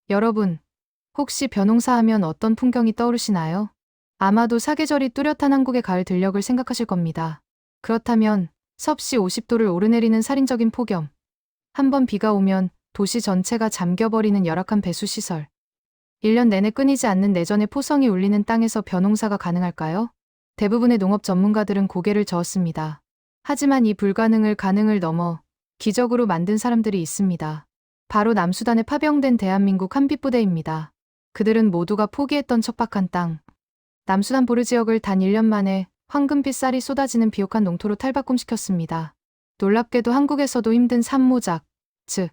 여러분, 혹시 벼농사 하면 어떤 풍경이 떠오르시나요? 아마도 사계절이 뚜렷한 한국의 가을 들녘을 생각하실 겁니다. 그렇다면 섭씨 50도를 오르내리는 살인적인 폭염, 한 번 비가 오면 도시 전체가 잠겨버리는 열악한 배수시설, 1년 내내 끊이지 않는 내전의 포성이 울리는 땅에서 벼농사가 가능할까요? 대부분의 농업 전문가들은 고개를 저었습니다. 하지만 이 불가능을 가능을 넘어 기적으로 만든 사람들이 있습니다. 바로 남수단에 파병된 대한민국 한빛부대입니다. 그들은 모두가 포기했던 척박한 땅, 남수단 보르 지역을 단 1년 만에 황금빛 쌀이 쏟아지는 비옥한 농토로 탈바꿈시켰습니다. 놀랍게도 한국에서도 힘든 산모작, 즉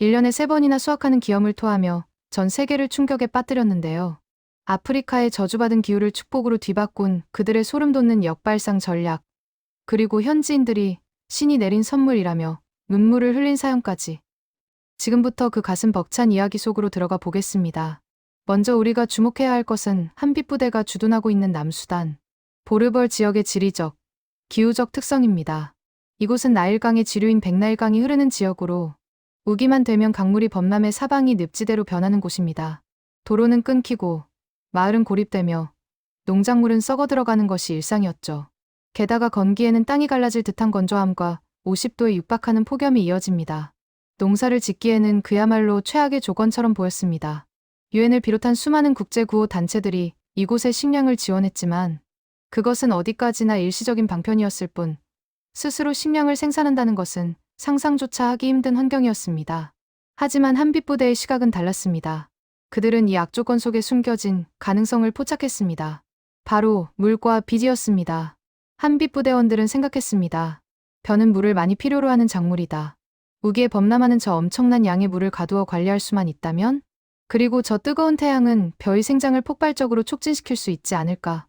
1년에 3번이나 수확하는 기염을 토하며 전 세계를 충격에 빠뜨렸는데요. 아프리카의 저주받은 기후를 축복으로 뒤바꾼 그들의 소름돋는 역발상 전략, 그리고 현지인들이 신이 내린 선물이라며 눈물을 흘린 사연까지. 지금부터 그 가슴 벅찬 이야기 속으로 들어가 보겠습니다. 먼저 우리가 주목해야 할 것은 한빛부대가 주둔하고 있는 남수단, 보르벌 지역의 지리적, 기후적 특성입니다. 이곳은 나일강의 지류인 백나일강이 흐르는 지역으로 우기만 되면 강물이 범람해 사방이 늪지대로 변하는 곳입니다. 도로는 끊기고 마을은 고립되며 농작물은 썩어 들어가는 것이 일상이었죠. 게다가 건기에는 땅이 갈라질 듯한 건조함과 50도에 육박하는 폭염이 이어집니다. 농사를 짓기에는 그야말로 최악의 조건처럼 보였습니다. 유엔을 비롯한 수많은 국제구호 단체들이 이곳에 식량을 지원했지만 그것은 어디까지나 일시적인 방편이었을 뿐 스스로 식량을 생산한다는 것은 상상조차 하기 힘든 환경이었습니다. 하지만 한빛부대의 시각은 달랐습니다. 그들은 이 악조건 속에 숨겨진 가능성을 포착했습니다. 바로 물과 빛이었습니다. 한빛부대원들은 생각했습니다. 벼는 물을 많이 필요로 하는 작물이다. 우기에 범람하는 저 엄청난 양의 물을 가두어 관리할 수만 있다면? 그리고 저 뜨거운 태양은 벼의 생장을 폭발적으로 촉진시킬 수 있지 않을까?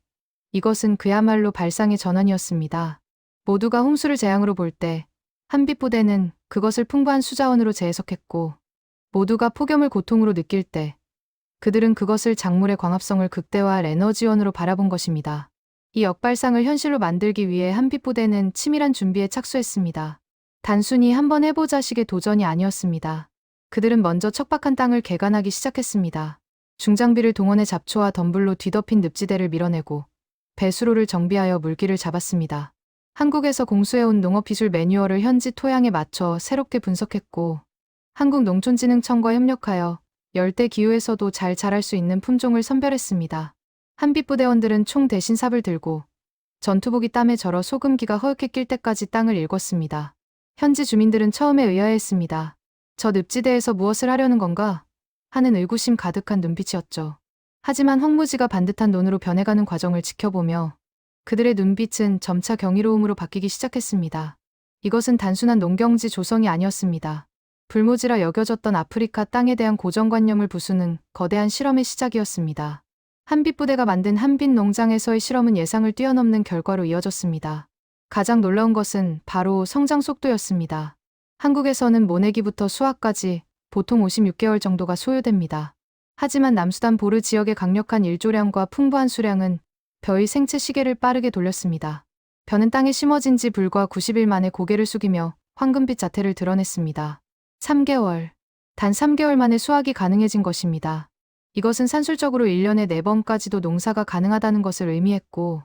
이것은 그야말로 발상의 전환이었습니다. 모두가 홍수를 재앙으로 볼 때 한빛부대는 그것을 풍부한 수자원으로 재해석했고, 모두가 폭염을 고통으로 느낄 때 그들은 그것을 작물의 광합성을 극대화할 에너지원으로 바라본 것입니다. 이 역발상을 현실로 만들기 위해 한빛부대는 치밀한 준비에 착수했습니다. 단순히 한번 해보자식의 도전이 아니었습니다. 그들은 먼저 척박한 땅을 개간하기 시작했습니다. 중장비를 동원해 잡초와 덤불로 뒤덮인 늪지대를 밀어내고 배수로를 정비하여 물기를 잡았습니다. 한국에서 공수해온 농업기술 매뉴얼을 현지 토양에 맞춰 새롭게 분석했고 한국농촌진흥청과 협력하여 열대 기후에서도 잘 자랄 수 있는 품종을 선별했습니다. 한빛부대원들은 총 대신 삽을 들고 전투복이 땀에 절어 소금기가 허옇게 낄 때까지 땅을 일궜습니다. 현지 주민들은 처음에 의아해했습니다. 저 늪지대에서 무엇을 하려는 건가? 하는 의구심 가득한 눈빛이었죠. 하지만 황무지가 반듯한 논으로 변해가는 과정을 지켜보며 그들의 눈빛은 점차 경이로움으로 바뀌기 시작했습니다. 이것은 단순한 농경지 조성이 아니었습니다. 불모지라 여겨졌던 아프리카 땅에 대한 고정관념을 부수는 거대한 실험의 시작이었습니다. 한빛부대가 만든 한빛 농장에서의 실험은 예상을 뛰어넘는 결과로 이어졌습니다. 가장 놀라운 것은 바로 성장 속도였습니다. 한국에서는 모내기부터 수확까지 보통 56개월 정도가 소요됩니다. 하지만 남수단 보르 지역의 강력한 일조량과 풍부한 수량은 벼의 생체 시계를 빠르게 돌렸습니다. 벼는 땅에 심어진 지 불과 90일 만에 고개를 숙이며 황금빛 자태를 드러냈습니다. 3개월. 단 3개월 만에 수확이 가능해진 것입니다. 이것은 산술적으로 1년에 4번까지도 농사가 가능하다는 것을 의미했고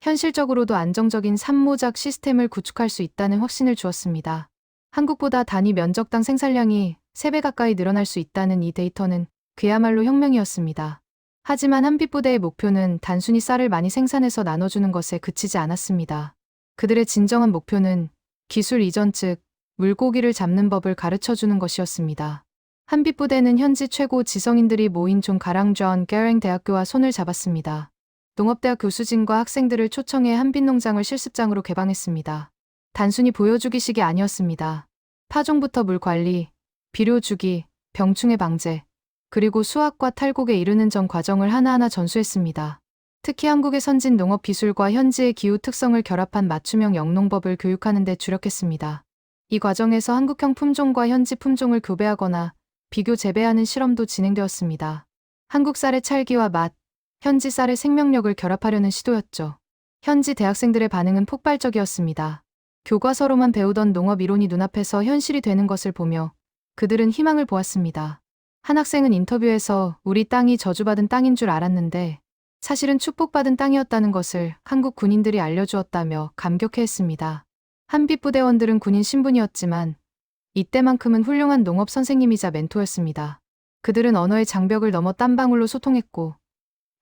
현실적으로도 안정적인 산모작 시스템을 구축할 수 있다는 확신을 주었습니다. 한국보다 단위 면적당 생산량이 3배 가까이 늘어날 수 있다는 이 데이터는 그야말로 혁명이었습니다. 하지만 한빛부대의 목표는 단순히 쌀을 많이 생산해서 나눠주는 것에 그치지 않았습니다. 그들의 진정한 목표는 기술 이전 즉 물고기를 잡는 법을 가르쳐주는 것이었습니다. 한빛부대는 현지 최고 지성인들이 모인 존 가랑존 게랭 대학교와 손을 잡았습니다. 농업대학 교수진과 학생들을 초청해 한빛농장을 실습장으로 개방했습니다. 단순히 보여주기식이 아니었습니다. 파종부터 물 관리, 비료 주기, 병충해 방제, 그리고 수확과 탈곡에 이르는 전 과정을 하나하나 전수했습니다. 특히 한국의 선진 농업 기술과 현지의 기후 특성을 결합한 맞춤형 영농법을 교육하는 데 주력했습니다. 이 과정에서 한국형 품종과 현지 품종을 교배하거나 비교 재배하는 실험도 진행되었습니다. 한국 쌀의 찰기와 맛, 현지 쌀의 생명력을 결합하려는 시도였죠. 현지 대학생들의 반응은 폭발적이었습니다. 교과서로만 배우던 농업 이론이 눈앞에서 현실이 되는 것을 보며 그들은 희망을 보았습니다. 한 학생은 인터뷰에서 우리 땅이 저주받은 땅인 줄 알았는데 사실은 축복받은 땅이었다는 것을 한국 군인들이 알려주었다며 감격해했습니다. 한빛부대원들은 군인 신분이었지만 이때만큼은 훌륭한 농업 선생님이자 멘토였습니다. 그들은 언어의 장벽을 넘어 땀방울로 소통했고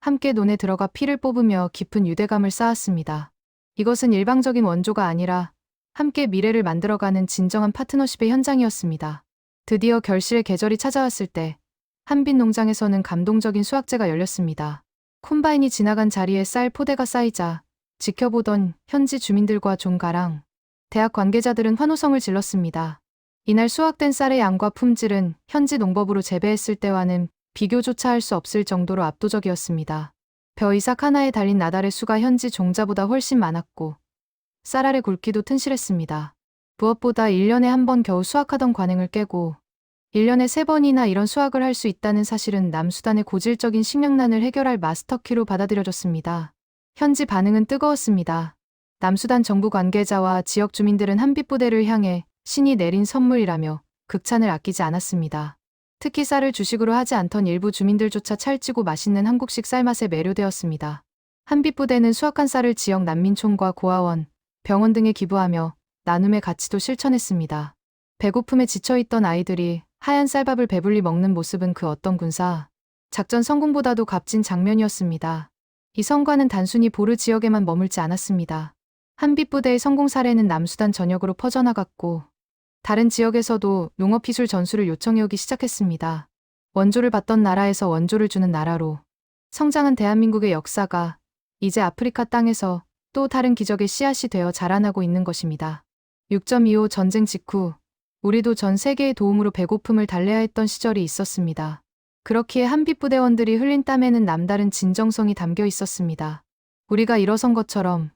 함께 논에 들어가 피를 뽑으며 깊은 유대감을 쌓았습니다. 이것은 일방적인 원조가 아니라 함께 미래를 만들어가는 진정한 파트너십의 현장이었습니다. 드디어 결실의 계절이 찾아왔을 때 한빛 농장에서는 감동적인 수확제가 열렸습니다. 콤바인이 지나간 자리에 쌀 포대가 쌓이자 지켜보던 현지 주민들과 종가랑 대학 관계자들은 환호성을 질렀습니다. 이날 수확된 쌀의 양과 품질은 현지 농법으로 재배했을 때와는 비교조차 할 수 없을 정도로 압도적이었습니다. 벼 이삭 하나에 달린 나달의 수가 현지 종자보다 훨씬 많았고 쌀 아래 굵기도 튼실했습니다. 무엇보다 1년에 한 번 겨우 수확하던 관행을 깨고 1년에 3번이나 이런 수확을 할 수 있다는 사실은 남수단의 고질적인 식량난을 해결할 마스터키로 받아들여졌습니다. 현지 반응은 뜨거웠습니다. 남수단 정부 관계자와 지역 주민들은 한빛부대를 향해 신이 내린 선물이라며 극찬을 아끼지 않았습니다. 특히 쌀을 주식으로 하지 않던 일부 주민들조차 찰지고 맛있는 한국식 쌀맛에 매료되었습니다. 한빛부대는 수확한 쌀을 지역 난민촌과 고아원, 병원 등에 기부하며 나눔의 가치도 실천했습니다. 배고픔에 지쳐있던 아이들이 하얀 쌀밥을 배불리 먹는 모습은 그 어떤 군사 작전 성공보다도 값진 장면이었습니다. 이 성과는 단순히 보르 지역에만 머물지 않았습니다. 한빛부대의 성공 사례는 남수단 전역으로 퍼져나갔고 다른 지역에서도 농업기술 전수를 요청해오기 시작했습니다. 원조를 받던 나라에서 원조를 주는 나라로 성장한 대한민국의 역사가 이제 아프리카 땅에서 또 다른 기적의 씨앗이 되어 자라나고 있는 것입니다. 6.25 전쟁 직후 우리도 전 세계의 도움으로 배고픔을 달래야 했던 시절이 있었습니다. 그렇기에 한빛부대원들이 흘린 땀에는 남다른 진정성이 담겨 있었습니다. 우리가 일어선 것처럼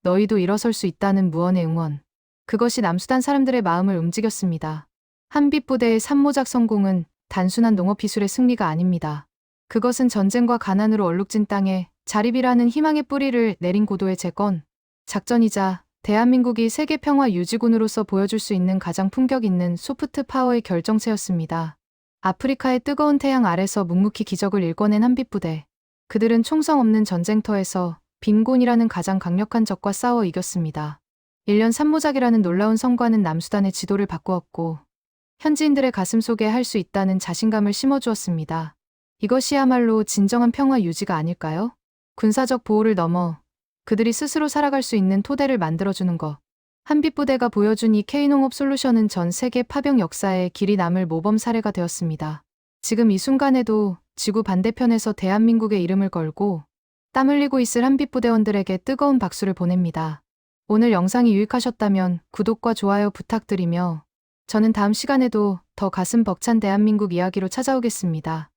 너희도 일어설 수 있다는 무언의 응원. 그것이 남수단 사람들의 마음을 움직였습니다. 한빛부대의 산모작 성공은 단순한 농업기술의 승리가 아닙니다. 그것은 전쟁과 가난으로 얼룩진 땅에 자립이라는 희망의 뿌리를 내린 고도의 재건, 작전이자 대한민국이 세계 평화 유지군으로서 보여줄 수 있는 가장 품격 있는 소프트 파워의 결정체였습니다. 아프리카의 뜨거운 태양 아래서 묵묵히 기적을 일궈낸 한빛부대. 그들은 총성 없는 전쟁터에서 빈곤이라는 가장 강력한 적과 싸워 이겼습니다. 1년 산모작이라는 놀라운 성과는 남수단의 지도를 바꾸었고 현지인들의 가슴 속에 할 수 있다는 자신감을 심어주었습니다. 이것이야말로 진정한 평화 유지가 아닐까요? 군사적 보호를 넘어 그들이 스스로 살아갈 수 있는 토대를 만들어주는 것. 한빛부대가 보여준 이 K농업 솔루션은 전 세계 파병 역사에 길이 남을 모범 사례가 되었습니다. 지금 이 순간에도 지구 반대편에서 대한민국의 이름을 걸고 땀 흘리고 있을 한빛부대원들에게 뜨거운 박수를 보냅니다. 오늘 영상이 유익하셨다면 구독과 좋아요 부탁드리며 저는 다음 시간에도 더 가슴 벅찬 대한민국 이야기로 찾아오겠습니다.